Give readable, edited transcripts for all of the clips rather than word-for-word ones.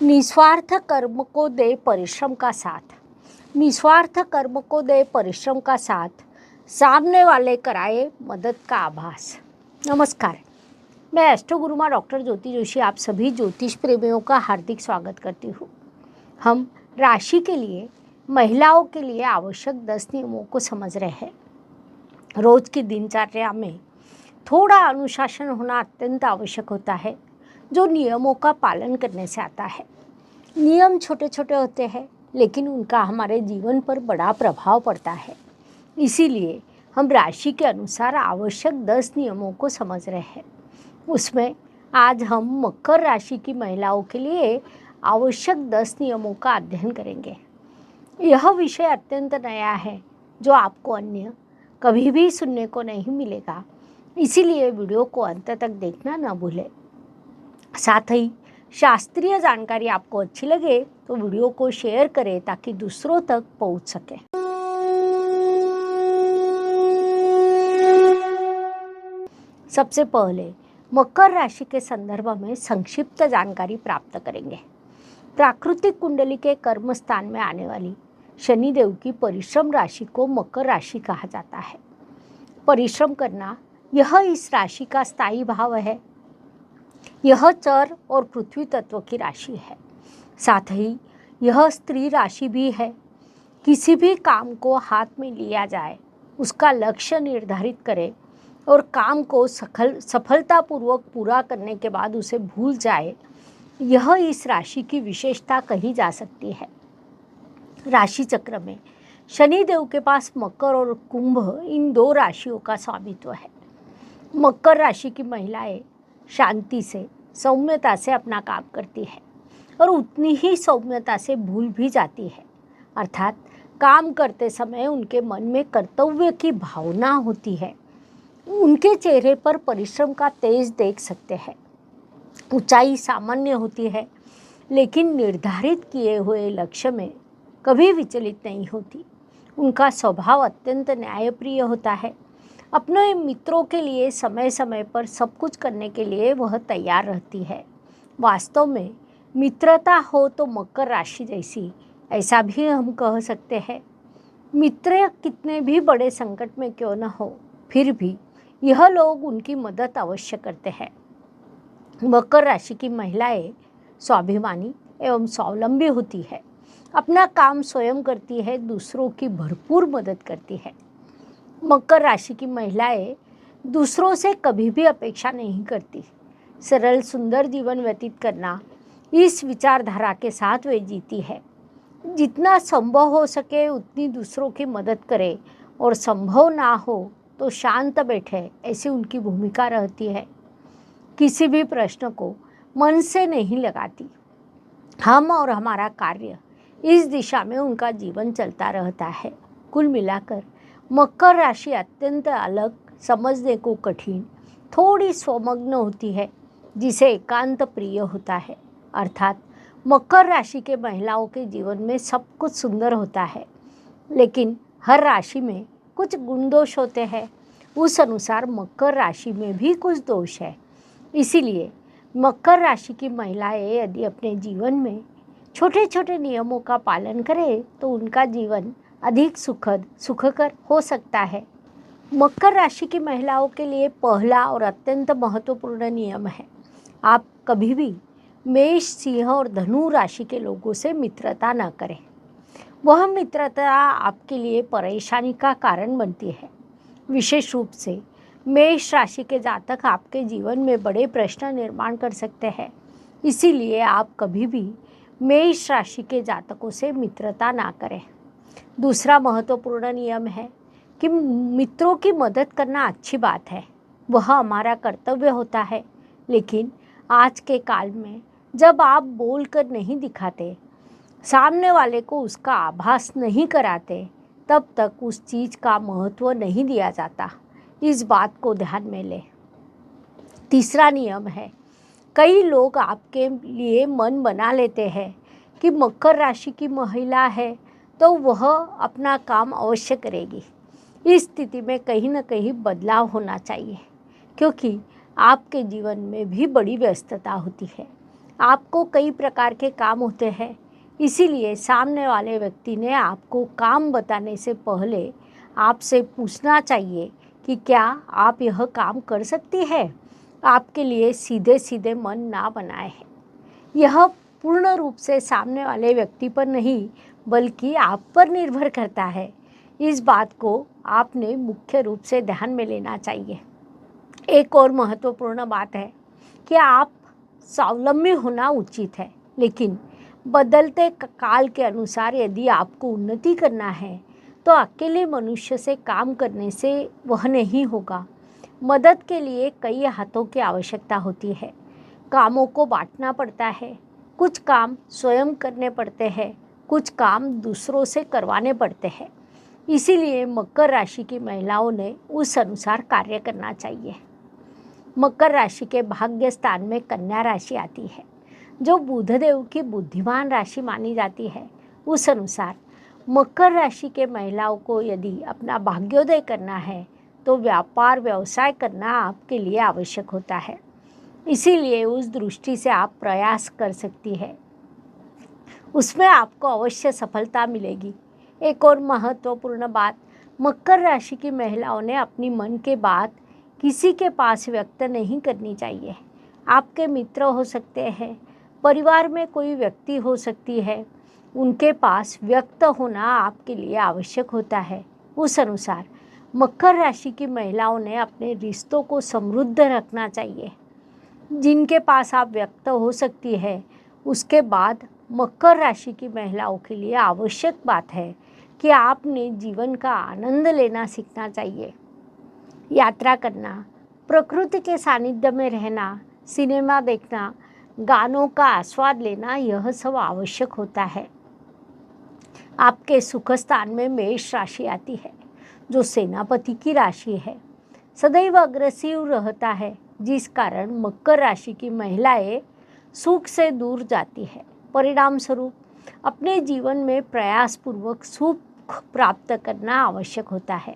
निस्वार्थ कर्म को दे परिश्रम का साथ। निस्वार्थ कर्म को दे परिश्रम का साथ, सामने वाले कराए मदद का आभास। नमस्कार, मैं एस्ट्रो गुरुमा डॉक्टर ज्योति जोशी आप सभी ज्योतिष प्रेमियों का हार्दिक स्वागत करती हूँ। हम राशि के लिए, महिलाओं के लिए आवश्यक 10 नियमों को समझ रहे हैं। रोज की दिनचर्या में थोड़ा अनुशासन होना अत्यंत आवश्यक होता है, जो नियमों का पालन करने से आता है। नियम छोटे छोटे होते हैं, लेकिन उनका हमारे जीवन पर बड़ा प्रभाव पड़ता है। इसीलिए हम राशि के अनुसार आवश्यक 10 नियमों को समझ रहे हैं। उसमें आज हम मकर राशि की महिलाओं के लिए आवश्यक 10 नियमों का अध्ययन करेंगे। यह विषय अत्यंत नया है, जो आपको अन्य कभी भी सुनने को नहीं मिलेगा। इसीलिए वीडियो को अंत तक देखना न भूलें। साथ ही शास्त्रीय जानकारी आपको अच्छी लगे तो वीडियो को शेयर करें, ताकि दूसरों तक पहुंच सके। सबसे पहले मकर राशि के संदर्भ में संक्षिप्त जानकारी प्राप्त करेंगे। प्राकृतिक कुंडली के कर्म स्थान में आने वाली शनिदेव की परिश्रम राशि को मकर राशि कहा जाता है। परिश्रम करना यह इस राशि का स्थायी भाव है। यह चर और पृथ्वी तत्व की राशि है। साथ ही यह स्त्री राशि भी है। किसी भी काम को हाथ में लिया जाए, उसका लक्ष्य निर्धारित करें और काम को सफलतापूर्वक पूरा करने के बाद उसे भूल जाए, यह इस राशि की विशेषता कही जा सकती है। राशि चक्र में शनिदेव के पास मकर और कुंभ इन 2 राशियों का स्वामित्व है। मकर राशि की महिलाएं शांति से, सौम्यता से अपना काम करती है और उतनी ही सौम्यता से भूल भी जाती है। अर्थात काम करते समय उनके मन में कर्तव्य की भावना होती है। उनके चेहरे पर परिश्रम का तेज देख सकते हैं। ऊंचाई सामान्य होती है, लेकिन निर्धारित किए हुए लक्ष्य में कभी विचलित नहीं होती। उनका स्वभाव अत्यंत न्यायप्रिय होता है। अपने मित्रों के लिए समय समय पर सब कुछ करने के लिए वह तैयार रहती है। वास्तव में मित्रता हो तो मकर राशि जैसी, ऐसा भी हम कह सकते हैं। मित्र कितने भी बड़े संकट में क्यों न हो, फिर भी यह लोग उनकी मदद अवश्य करते हैं। मकर राशि की महिलाएं स्वाभिमानी एवं स्वावलंबी होती है। अपना काम स्वयं करती है, दूसरों की भरपूर मदद करती है। मकर राशि की महिलाएं दूसरों से कभी भी अपेक्षा नहीं करती। सरल सुंदर जीवन व्यतीत करना, इस विचारधारा के साथ वे जीती है। जितना संभव हो सके उतनी दूसरों की मदद करे और संभव ना हो तो शांत बैठे, ऐसी उनकी भूमिका रहती है। किसी भी प्रश्न को मन से नहीं लगाती। हम और हमारा कार्य, इस दिशा में उनका जीवन चलता रहता है। कुल मिलाकर मकर राशि अत्यंत अलग, समझने को कठिन, थोड़ी स्वमग्न होती है, जिसे एकांत प्रिय होता है। अर्थात मकर राशि के महिलाओं के जीवन में सब कुछ सुंदर होता है, लेकिन हर राशि में कुछ गुण दोष होते हैं। उस अनुसार मकर राशि में भी कुछ दोष है। इसीलिए मकर राशि की महिलाएं यदि अपने जीवन में छोटे छोटे नियमों का पालन करें तो उनका जीवन अधिक सुखकर हो सकता है। मकर राशि की महिलाओं के लिए पहला और अत्यंत महत्वपूर्ण नियम है, आप कभी भी मेष, सिंह और धनु राशि के लोगों से मित्रता न करें। वह मित्रता आपके लिए परेशानी का कारण बनती है। विशेष रूप से मेष राशि के जातक आपके जीवन में बड़े प्रश्न निर्माण कर सकते हैं। इसीलिए आप कभी भी मेष राशि के जातकों से मित्रता ना करें। दूसरा महत्वपूर्ण नियम है कि मित्रों की मदद करना अच्छी बात है, वह हमारा कर्तव्य होता है। लेकिन आज के काल में जब आप बोलकर नहीं दिखाते, सामने वाले को उसका आभास नहीं कराते, तब तक उस चीज़ का महत्व नहीं दिया जाता। इस बात को ध्यान में लें। तीसरा नियम है, कई लोग आपके लिए मन बना लेते हैं कि मकर राशि की महिला है तो वह अपना काम अवश्य करेगी। इस स्थिति में कहीं न कहीं बदलाव होना चाहिए, क्योंकि आपके जीवन में भी बड़ी व्यस्तता होती है। आपको कई प्रकार के काम होते हैं, इसीलिए सामने वाले व्यक्ति ने आपको काम बताने से पहले आपसे पूछना चाहिए कि क्या आप यह काम कर सकती है। आपके लिए सीधे सीधे मन ना बनाए हैं। यह पूर्ण रूप से सामने वाले व्यक्ति पर नहीं बल्कि आप पर निर्भर करता है। इस बात को आपने मुख्य रूप से ध्यान में लेना चाहिए। एक और महत्वपूर्ण बात है कि आप स्वावलंबी होना उचित है, लेकिन बदलते काल के अनुसार यदि आपको उन्नति करना है तो अकेले मनुष्य से काम करने से वह नहीं होगा। मदद के लिए कई हाथों की आवश्यकता होती है। कामों को बांटना पड़ता है। कुछ काम स्वयं करने पड़ते हैं, कुछ काम दूसरों से करवाने पड़ते हैं। इसीलिए मकर राशि की महिलाओं ने उस अनुसार कार्य करना चाहिए। मकर राशि के भाग्य स्थान में कन्या राशि आती है, जो बुधदेव की बुद्धिमान राशि मानी जाती है। उस अनुसार मकर राशि के महिलाओं को यदि अपना भाग्योदय करना है तो व्यापार व्यवसाय करना आपके लिए आवश्यक होता है। इसीलिए उस दृष्टि से आप प्रयास कर सकती है, उसमें आपको अवश्य सफलता मिलेगी। एक और महत्वपूर्ण बात, मकर राशि की महिलाओं ने अपनी मन के बात किसी के पास व्यक्त नहीं करनी चाहिए। आपके मित्र हो सकते हैं, परिवार में कोई व्यक्ति हो सकती है, उनके पास व्यक्त होना आपके लिए आवश्यक होता है। उस अनुसार मकर राशि की महिलाओं ने अपने रिश्तों को समृद्ध रखना चाहिए। जिनके पास आप व्यक्त हो सकती है, उसके बाद मकर राशि की महिलाओं के लिए आवश्यक बात है कि आपने जीवन का आनंद लेना सीखना चाहिए। यात्रा करना, प्रकृति के सानिध्य में रहना, सिनेमा देखना, गानों का आस्वाद लेना, यह सब आवश्यक होता है। आपके सुख स्थान में मेष राशि आती है, जो सेनापति की राशि है। सदैव अग्रेसिव रहता है, जिस कारण मकर राशि की महिलाएं सुख से दूर जाती है। परिणाम स्वरूप अपने जीवन में प्रयासपूर्वक सुख प्राप्त करना आवश्यक होता है।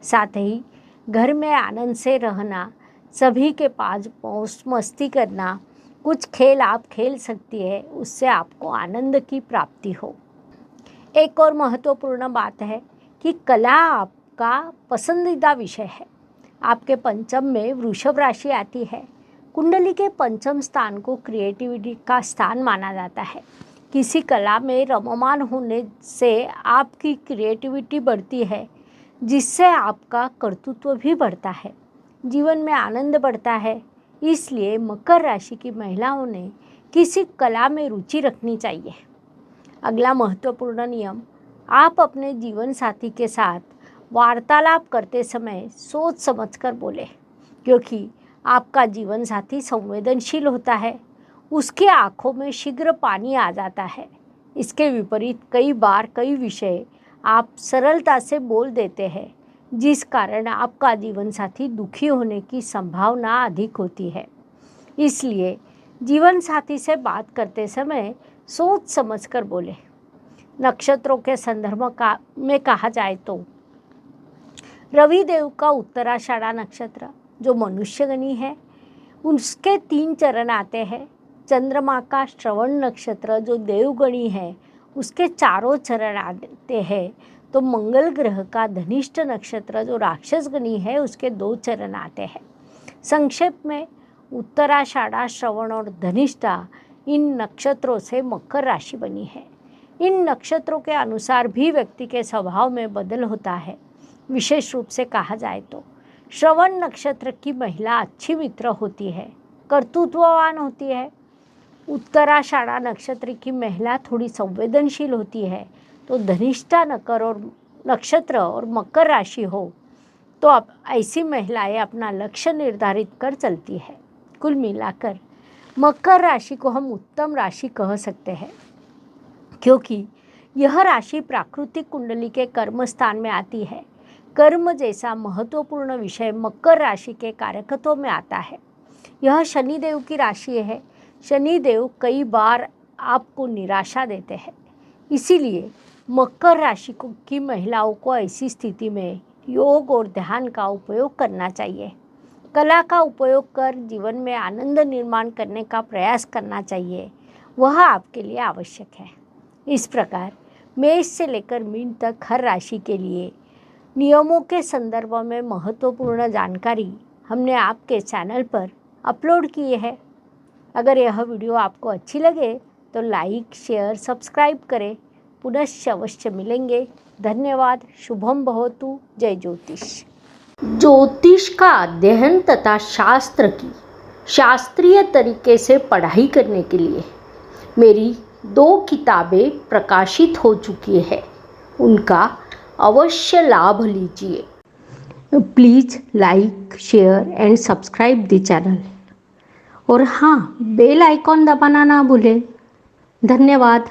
साथ ही घर में आनंद से रहना, सभी के पास मौज मस्ती करना, कुछ खेल आप खेल सकती है, उससे आपको आनंद की प्राप्ति हो। एक और महत्वपूर्ण बात है कि कला आपका पसंदीदा विषय है। आपके पंचम में वृषभ राशि आती है। कुंडली के पंचम स्थान को क्रिएटिविटी का स्थान माना जाता है। किसी कला में रममान होने से आपकी क्रिएटिविटी बढ़ती है, जिससे आपका कर्तृत्व भी बढ़ता है, जीवन में आनंद बढ़ता है। इसलिए मकर राशि की महिलाओं ने किसी कला में रुचि रखनी चाहिए। अगला महत्वपूर्ण नियम, आप अपने जीवन साथी के साथ वार्तालाप करते समय सोच समझकर बोले, क्योंकि आपका जीवन साथी संवेदनशील होता है। उसकी आंखों में शीघ्र पानी आ जाता है। इसके विपरीत कई बार कई विषय आप सरलता से बोल देते हैं, जिस कारण आपका जीवन साथी दुखी होने की संभावना अधिक होती है। इसलिए जीवन साथी से बात करते समय सोच समझकर बोले। नक्षत्रों के संदर्भ में कहा जाए तो रवि देव का उत्तराषाढ़ा नक्षत्र, जो मनुष्यगणी है, उसके 3 चरण आते हैं। चंद्रमा का श्रवण नक्षत्र, जो देवगणी है, उसके 4 चरण आते हैं। तो मंगल ग्रह का धनिष्ठ नक्षत्र, जो राक्षसगणी है, उसके 2 चरण आते हैं। संक्षेप में उत्तराषाढ़ा, श्रवण और धनिष्ठा, इन नक्षत्रों से मकर राशि बनी है। इन नक्षत्रों के अनुसार भी व्यक्ति के स्वभाव में बदल होता है। विशेष रूप से कहा जाए तो श्रवण नक्षत्र की महिला अच्छी मित्र होती है, कर्तृत्ववान होती है। उत्तराषाढ़ा नक्षत्र की महिला थोड़ी संवेदनशील होती है। तो धनिष्ठा नक्षत्र और मकर राशि हो तो अब ऐसी महिलाएं अपना लक्ष्य निर्धारित कर चलती है। कुल मिलाकर मकर राशि को हम उत्तम राशि कह सकते हैं, क्योंकि यह राशि प्राकृतिक कुंडली के कर्म स्थान में आती है। कर्म जैसा महत्वपूर्ण विषय मकर राशि के कारकत्व में आता है। यह शनिदेव की राशि है। शनिदेव कई बार आपको निराशा देते हैं। इसीलिए मकर राशि की महिलाओं को ऐसी स्थिति में योग और ध्यान का उपयोग करना चाहिए। कला का उपयोग कर जीवन में आनंद निर्माण करने का प्रयास करना चाहिए, वह आपके लिए आवश्यक है। इस प्रकार मेष से लेकर मीन तक हर राशि के लिए नियमों के संदर्भ में महत्वपूर्ण जानकारी हमने आपके चैनल पर अपलोड किए है। अगर यह वीडियो आपको अच्छी लगे तो लाइक, शेयर, सब्सक्राइब करें। पुनश्च अवश्य मिलेंगे। धन्यवाद। शुभम भवतु। जय ज्योतिष। ज्योतिष का अध्ययन तथा शास्त्र की शास्त्रीय तरीके से पढ़ाई करने के लिए मेरी 2 किताबें प्रकाशित हो चुकी है, उनका अवश्य लाभ लीजिए। Please like, share and subscribe the channel. और हाँ, बेल आइकॉन दबाना ना भूलें। धन्यवाद।